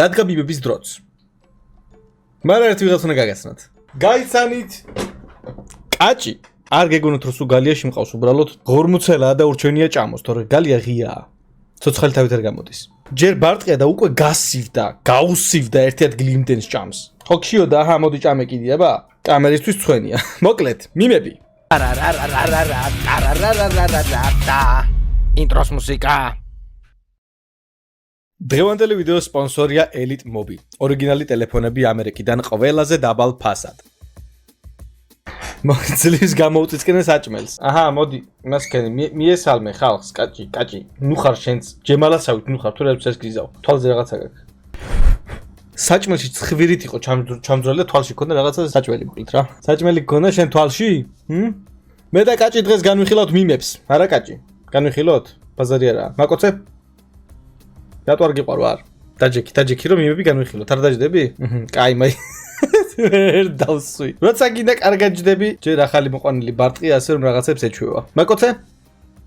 დადგა მიმების დროც. მაგრამ ერთი ვიღაც უნდა გაგაცნოთ. გაიცანით. კაჭი არ გეგონოთ რომ სულ გალიაში მყავს უბრალოდ ღორმუცელაა და ურჩევნია ჭამოს, თორე გალია ღიაა. ცოცხალი თავით არ გამოდის. ჯერ ბარტყია და უკვე გასივდა, გაუსივდა ერთი ადგილი იმდენს ჭამს. ხო ქშიო და აჰა მოდი ჭამე კიდია ბა? კამერისთვის ცვენია. მოკლედ, მიმები. ინტროს მუსიკა. დღევანდელი ვიდეოს სპონსორია Elite Mobi. ორიგინალი ტელეფონები ამერიკიდან ყველაზე დაბალ ფასად. მოგწლის გამოუწისკენე საჭმელს. აჰა, მოდი, მასკენი, მიესალმე ხალხს, კაჭი. ნუ ხარ შენც, ჯემალასავით, ნუ ხარ, თუ რებს ეს გიზავ. თვალზე რაღაცა გაქვს. საჭმელში ცხვირით იყო ჩამძრალი და თვალში ქონდა რაღაცა საჭმელი მოკლედ რა. საჭმელი გქონდა შენ თვალში? მე და კაჭი დღეს განვიხილავთ მიმებს. არა კაჭი, განვიხილოთ? ბაზარი არა. მაკოცე? რატო არ გიყვარ ვარ? დაჯექი რომ მიმები განვიხილოთ. არ დაჯდები? კაი, მაი. ვერ დავსვი. როცა გინდა კარგად ჯდები, ჯერ ახალი მოყვანილი ბარტყია, ასე რომ რაღაცებს ეჩვევა. მაკოცე?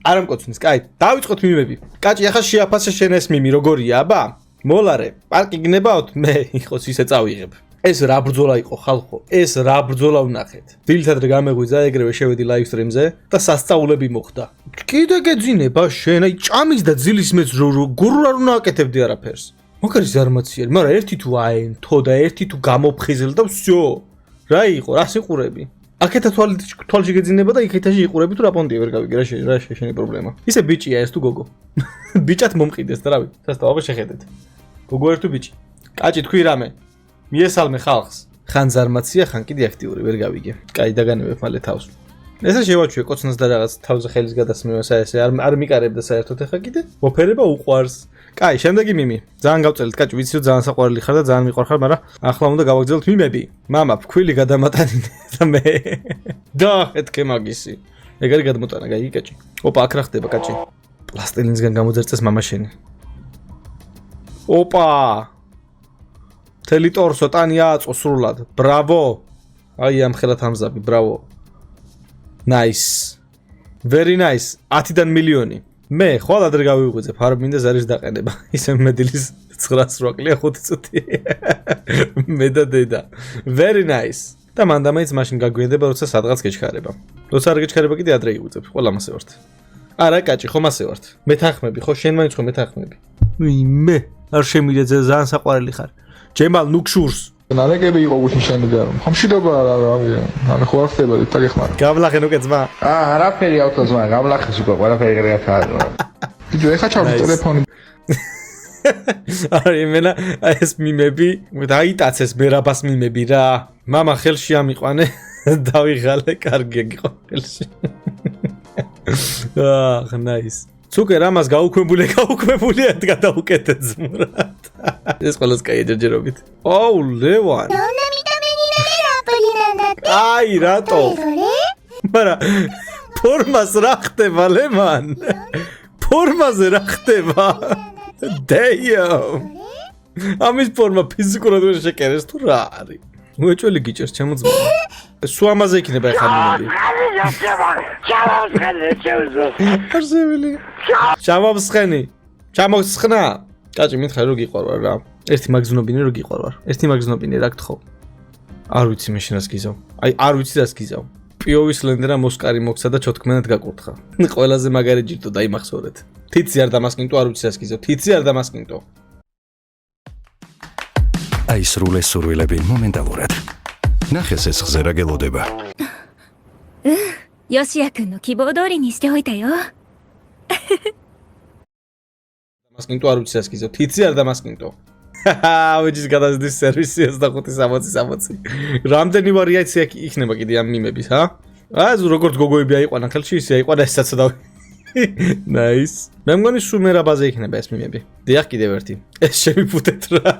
არ ამკოცნის, კაი. დავიწყოთ მიმები. კაჭი, ახლა შეაფასე შენ ეს მიმი როგორია, აბა? მოლარე, პარკი გნებავთ, მე იყოს ისე წავიღებ. ეს რა ბრძოლა იყო ხალხო, ეს რა ბრძოლა ვნახეთ. დილითად გამეღვიძა, ეგრევე შევედი live stream-ზე და სასწაულები მოხდა. კიდე გეძინება შენ, აი ჭამის და ძილის მეც როგორ არ უნდა აკეთებდი არაფერს. მაგარი ზარმაციერი, მაგრამ ერთი თუ აენთო და ერთი თუ გამოფხიზელ და всё. რა იყო, რა სიყურები? აქეთა თვალში გეძინება და იქეთაში იყურები თუ რა პონტია ვერ გავიგე, რა შენი პრობლემა. ისე ბიჭია ეს თუ გოგო. ბიჭად მომყიდეს და რავი, სასტავ შეხედეთ. გოგო ერთ თუ ბიჭი. კაჭი თქვი რამე. მიესალმე ხალხს. ხან ზარმაცია, ხან კიდე აქტიური, ვერ გავიგე. კაი დაგანებებ მალე თავს. ესე შევაჩვე კოცნას და რაღაც თავზე ხელის გადასმევას ესე არ მიკარებდა საერთოდ ახლა კიდე. მოფერება უყვარს. კაი, შემდეგი მიმი. ძალიან გავწელით კაჭი, ვიცი რომ ძალიან საყვარელი ხარ და ძალიან მიყვარხარ, მაგრამ ახლა უნდა გავაგრძელოთ მიმები. მამა, ფქვილი გადამატანინე და მე. და ეთქე მაგისი. ეგარი გადმოტანა, გაიგე კაჭი. ოპა, აქ რა ხდება კაჭი? პლასტილინისგან გამოძერწეს მამა შენი. ოპა! თელი ტორსო ტანი ააწო სრულად. ბრავო! აი ამ ხელად ამზაბი, ბრავო. Nice. Very nice. 10-დან მილიონი. მე ხვალ ადრე გავიღვიძებ, არ მინდა ზარის დაყენება. ისე მედილის 908 კლია 5 წუთი. მე და დედა. Very nice. და მანდამაიც მაშინ გაგვიანდება, როცა სადღაც გეჩქარება. როცა არ გეჩქარება კიდე ადრე იღვიძებ. ყველა მასე ვართ. არა კაჭი, ხომ ასე ვართ. მეთანხმები, ხო შენ მაინც ხომ მეთანხმები. მე არ შემიძლია ძალიან საყვარელი ხარ. ჯემალ ნუქშურს. ნარეკები იყო გუშინ შენი და ხომშიდობა რავია. ანუ ხო არ ხდება და გეხმარ. გავლახენ უკვე ძმა. არაფერი ავთო ძმა, გავლახეს უკვე, ყველაფერი რეაქაა. ბიჭო, ეხა ჩავდი ტელეფონი. არა, იმენა ეს მიმები, დაიტაცეს მერაბას მიმები რა. მამა ხელში ამიყვანე, დავიღალე, კარგი იყო ხელში. nice. Ცუკერ ამას გაუქმებულია გადაუკეთეთ ზმურად. ეს ყველას კაი ჯერჯერობით. ოუ, ლევან. აი, რატო? მაგრამ ფორმას რა ხდება, ლევან? ფორმაზე რა ხდება? Damn. ამის ფორმა ფიზიკურად ვერ შეკერეს თუ რა არის? უეჭველი გიჭერს ჩემო ძმა. სულ ამაზე იქნება ახლა მიმები. არსებელი. ჩამომსხენი. ჩამოსხნა. კაჭი მითხარ რომ გიყვარვარ რა. ერთი მაგზნობინე რომ გიყვარვარ. ერთი მაგზნობინე რა გთხოვ. არ ვიცი მე შენ რას გიზავ. აი არ ვიცი რას გიზავ. პიოვის ლენდერა მოსკარი მოქცა და ჩოთქმენად გაკურთხა. ყველაზე მაგარი ჯირდო დაიმახსოვრეთ. თიცი არ დამასკინტო, არ ვიცი რას გიზავ. თიცი არ დამასკინტო. აი სრულები მომენტალურად. ნახეს ეს ხზე რა გელოდება. ヨシヤ君の希望通りにしておいたよ。დამასკინტო არ ვიცი რას გიზავ. თიცი არ დამასკინტო. ვიჯის გადაზდის სერვისი 25-60. რამდენი ვარიაცია იქნება კიდე ამ მიმების, ჰა? აი როგორც გოგოები აიყვანა ხელში, ისე აიყვანა ესაც და Nice. მე მგონი სუმერაბაზე იქნება ეს მიმები. დიახ, კიდევ ერთი. ეს შემიფუთეთ რა.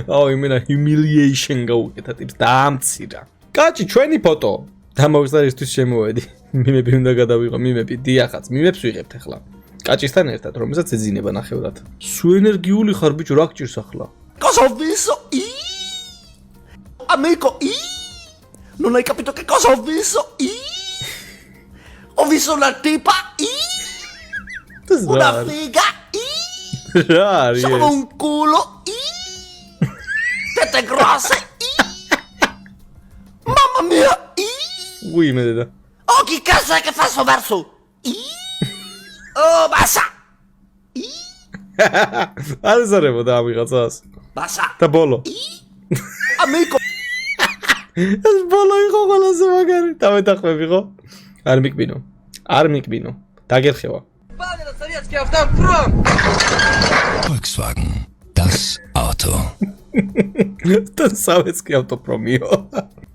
აუ, იმენა humiliation გაუკეთეთ, დაამცირა. კაჭი, ჩვენი ფოტო. დამოვიხსნა ისთვის შემოვედი. მიმები უნდა გადავიღო, მიმები. დიახაც, მიმებს ვიღებთ ახლა. კაჭისთან ერთად, რომელსაც ეძინება ნახევრად. სუ ენერგიული ხარ ბიჭო, რა გჭირს ახლა? Cosa ho visto? Amico, non hai capito che cosa ho visto? Ho visto una tipa, una figa, Rari. sono un culo, grose, grose. Mamma mia. უი მე დედა. Oh, che cazzo è che fa sto verso? Oh, basta. არ ზარებოდა ამ ვიღაცას. Basta. და ბოლო. Amico. ეს ბოლო იყო ყველაზე მაგარი. დავეთახმები ხო? არ მიკბინო. არ მიკბინო. დაგერხევა. Volkswagen, das Auto. Das Sowiecki Autopromio.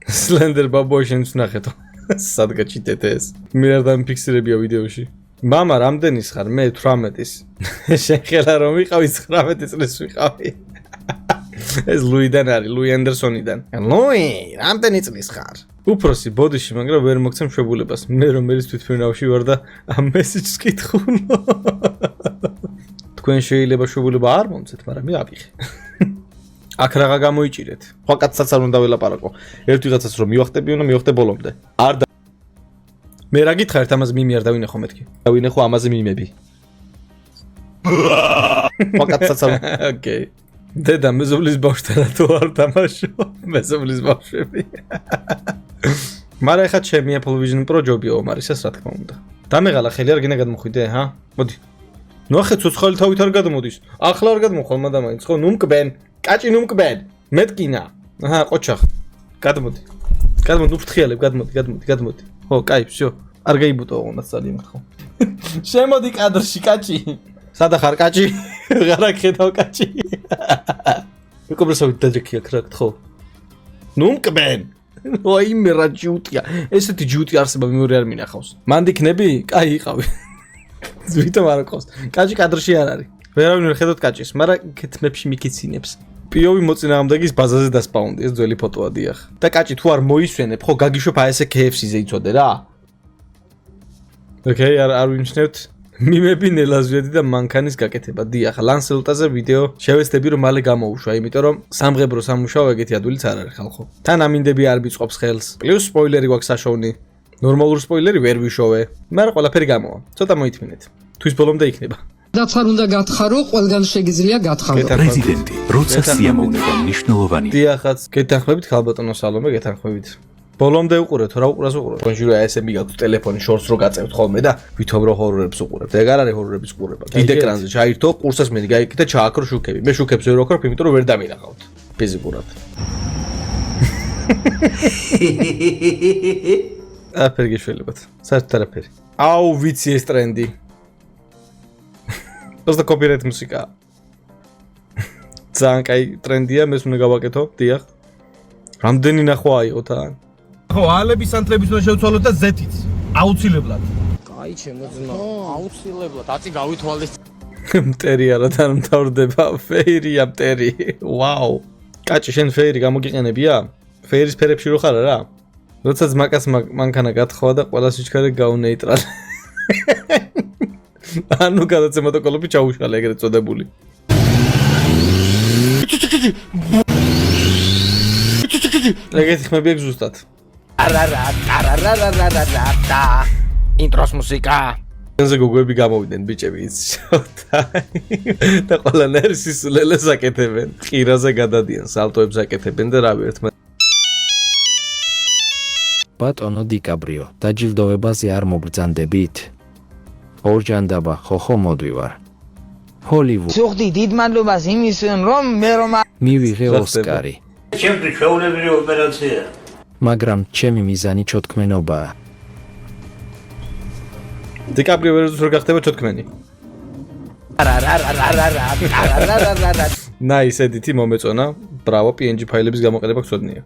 Slender ბაბოშენს ნახეთო. სად გაჩიტეთ ეს? მე არ დამიფიქსირებია ვიდეოში. მამა რამდენის ხარ? მე 18-ის. შენ ხელა რომ ვიყავი 19 წლის ვიყავი. ეს ლუიდან არის, ლუი ანდერსონიდან. ლუი, რამდენი წლის ხარ? უფროსი ბოდიში, მაგრამ ვერ მოგცემ შვებულებას. მე რომ მერის თვითმფრინავში ვარ და ამ მესეჯს კითხულო. თქვენ შეიძლება შვებულება არ მომცეთ, მაგრამ მე ავიღე. აქ რაღა გამოიჭირეთ. სხვა კაცსაც არ უნდა ველაპარაკო. ერთ ვიღაცას რომ მივახტები, უნდა მივახტე ბოლომდე. არ და მე რა გითხარით ამაზე მიმი არ დავინახო მეთქი. დავინახო ამაზე მიმები. სხვა კაცსაც არ ოკეი. დედა მეზობლის ბავშვთან რატო არ დამაშო? მეზობლის ბავშვები. მაგრამ ეხლა ჩემი Apple Vision Pro ჯობია ომარისას რა თქმა უნდა. დამეღალა ხელი არ გინდა გადმოხვიდე, ჰა? მოდი. ნუ ახლა ცოცხალი თავით არ გადმოდის. ახლა არ გადმოხვალ მადამაინც, ხო? ნუ მკბენ. კაჭი ნუ მკბენ. მეტკინა. აჰა, ყოჩახ. გადმოდი. გადმოდი, ნუ ფრთხიალებ, გადმოდი. ხო, კაი, всё. არ გაიბუტო ოღონდ ძალიან ხო. შემოდი კადრში, კაჭი. სადა ხარ კაჭი? ღარა ხედავ კაჭი. მეკობრესავით დადრექია ქრაკთ ხო? ნუ მკბენ. ой მე რა ჯუტია. ესეთი ჯუტი არსება მეორე არ მინახავს. მან დიქნები? კაი იყავი. ზვითომ არ ყავს. კაჭი კადრში არ არის. ვერავინ ვერ ხედავთ კაჭის, მაგრამ კეთმებში მიკიცინებს. პიოვი მოწინააღმდეგის ბაზაზე დასპაუნდი, ეს ძველი ფოტოა დიახ. და კაჭი თუ არ მოისვენებ, ხო გაგიშვებ აი ესე KFC-ზე იცოდე რა. ოკეი, არ ვიმჩნევთ. მიმები ნელაზვიადი და მანქანის გაკეთება. დიახ, ლანსელტაზე ვიდეო შევეცდები რომ მალე გამოუშვა, იმიტომ რომ სამღებრო სამუშაო ეგეთი ადვილიც არ არის ხალხო. თან ამინდები არ ბიწყობს ხელს. პლუს სპოილერი გვაქვს საშოვნი. ნორმალური სპოილერი ვერ ვიშოვე, მაგრამ ყველაფერი გამოვა. ცოტა მოითმინეთ. თვის ბოლომდე იქნება. დაცხარ უნდა გათხარო, ყველგან შეგიძლია გათხარო. პრეზიდენტი, როცა სიამოვნება მნიშვნელოვანია. დიახაც, გეთანხმებით ხალბატონო სალომე, გეთანხმებით. ბოლომდე უყურეთ, რა უყურას უყურეთ. კონჟურა ესე მიგაქვს ტელეფონი შორს რო გაწევთ ხოლმე და ვითომ რო ჰორორებს უყურებთ. ეგ არ არის ჰორორების ყურება. დიდ ეკრანზე ჩაირთო, ყურსას მე გაიკეთე, ჩააქრო შუქები. მე შუქებს ვერ ვაქრობ, იმიტომ რომ ვერ დამინახავთ. ფიზიკურად. აფერი გეშველებათ. საერთოდ არაფერი. აუ, ვიცი ეს ტრენდი. просто copyright მუსიკა. ძალიან კაი ტრენდია, მე უნდა გავაკეთო, დიახ. რამდენი ნახვა აიღო თან? ხო, ალების ანტრების უნდა შევცვალოთ და ზეთიც. აუცილებლად. კაი, შემოძნა. აუცილებლად, აწი გავითვალეს. მტერი არა თან მთავრდება, ფეირია მტერი. ვაუ. კაჭი, შენ ფეირი გამოგიყენებია? ფეირის ფერებში რო ხარ რა? როდესაც მაკას მანქანა გათხოვა და ყველა სიჩქარე გაუნეიტრალე. ანუ გადაცემა და კოლოფი ჩაუშალე ეგრეთ წოდებული. ეგეთი ხმები აქვს ზუსტად. ინტროს მუსიკა. ენზე გოგოები გამოვიდნენ ბიჭები იცოდა. და ყველანაირ სისულელეს აკეთებენ. ყირაზე გადადიან, სალტოებს აკეთებენ და რავი ერთმა ბატონო დიკაბრიო, დაჯილდოვებაზე არ მობრძანდებით? ორჯანდაბა, ხო მოდვივარ. ჰოლივუდი. სუხდი დიდ მადლობას იმის რომ მე რომ მივიღე ოსკარი. ჩემთვის ჩვეულებრივი ოპერაცია. მაგრამ ჩემი მიზანი ჩოთქმენობაა. დიკაბრიო ვერც რო გახდება ჩოთქმენი. ნაის ედიტი მომეწონა. ბრავო, PNG ფაილების გამოყენება გწოდნია.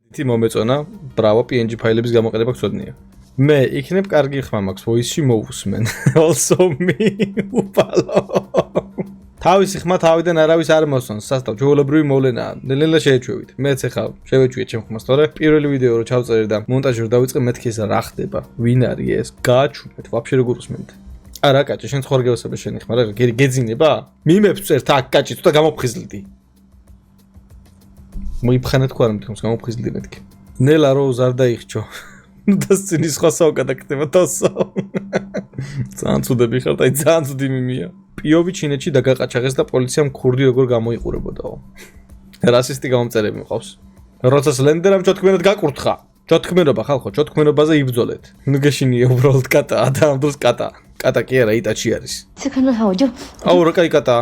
ედიტი მომეწონა. ბრავო, PNG ფაილების გამოყენება გწოდნია. მე იქნებ კარგი ხმა მაქვს voice-ში მოვუსმენ. Also me. უპალო. თავისი ხმა თავიდან არავის არ მოსვანს, სასტავ ჩვეულებრივი მოვლენაა. ნელ-ნელა შეეჩვევით. მეც ახლა შევეჩვიე ჩემ ხმას, თორე პირველი ვიდეო რო ჩავწერე და მონტაჟი რო დავიწყე, მეთქი ეს რა ხდება? ვინ არის ეს? გააჩუმეთ, ვაფშე როგორ უსმენთ? არა, კაჭი, შენ ხო არ გევასებე შენი ხმა, რა გეძინება? მიმებს წერთ აქ, კაჭი, ცოტა გამოფხიზლდი. მოიფხანე თქვა რა მეთქოს, გამოფხიზლდი მეთქი. ნელა რო ზარ დაიხჩო. და სცენის სხვა საუკეთო ხდება თოსო. ძალიან ცუდები ხართ, აი ძალიან ცუდი მიმია. პიოვი ჩინეთში დაგაყაჩაღეს და პოლიციამ ქურდი როგორ გამოიყურებოდაო. რასისტი გამომწერები მყავს. როცა სლენდერამ ჩოთქმენად გაკურთხა. ჩოთქმენობა ხალხო, ჩოთქმენობაზე იბრძოლეთ. ნუ გეშინია უბრალოდ კატა, და ამ დროს კატა. კატა კი არა, იტაჩი არის. აუ რა კაი კატა.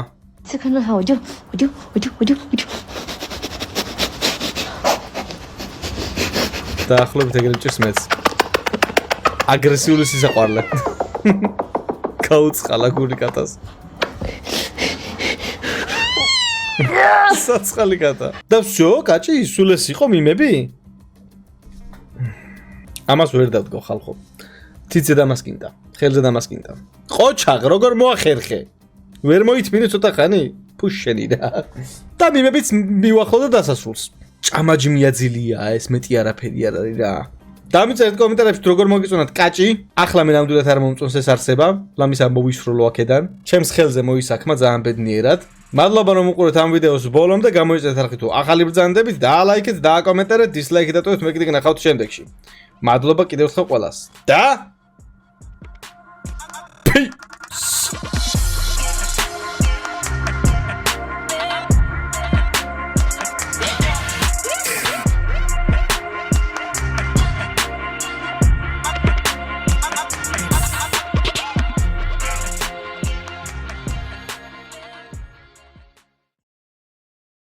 დაახლოებით ეგრე ჭირს მეც. აგრესიული სისაყვარლე. გაუცხალა გული კატას. საცხალი კატა. და всё, კაჭი, სულ ეს იყო მიმები? ამას ვერ დავდგო ხალხო. თითზე დამასკინდა, ხელზე დამასკინდა. ყოჩაღ, როგორ მოახერხე? ვერ მოითმინე ცოტა ხანი? ფუშენი რა. და მიმებიც მივახო და დასასრულს. ჭამაჯი მიაძილია ეს მეტი არაფერი არ არის რა. დამიწერეთ კომენტარებში თუ როგორ მოგიწონათ კაჭი. ახლა მე ნამდვილად არ მომწონს ეს არსება. ლამისა მოვისრულო აქედან. ჩემს ხელზე მოისაქმა ძალიან ბედნიერად. მადლობა რომ უყურეთ ამ ვიდეოს ბოლომდე. გამოიწერეთ არხი თუ ახალი ბრძანდებით, დაალაიქეთ, დააკომენტარეთ, დისლაიქით დატოვეთ, მე კიდე გნახავთ შემდეგში. მადლობა კიდევ ერთხელ ყველას. და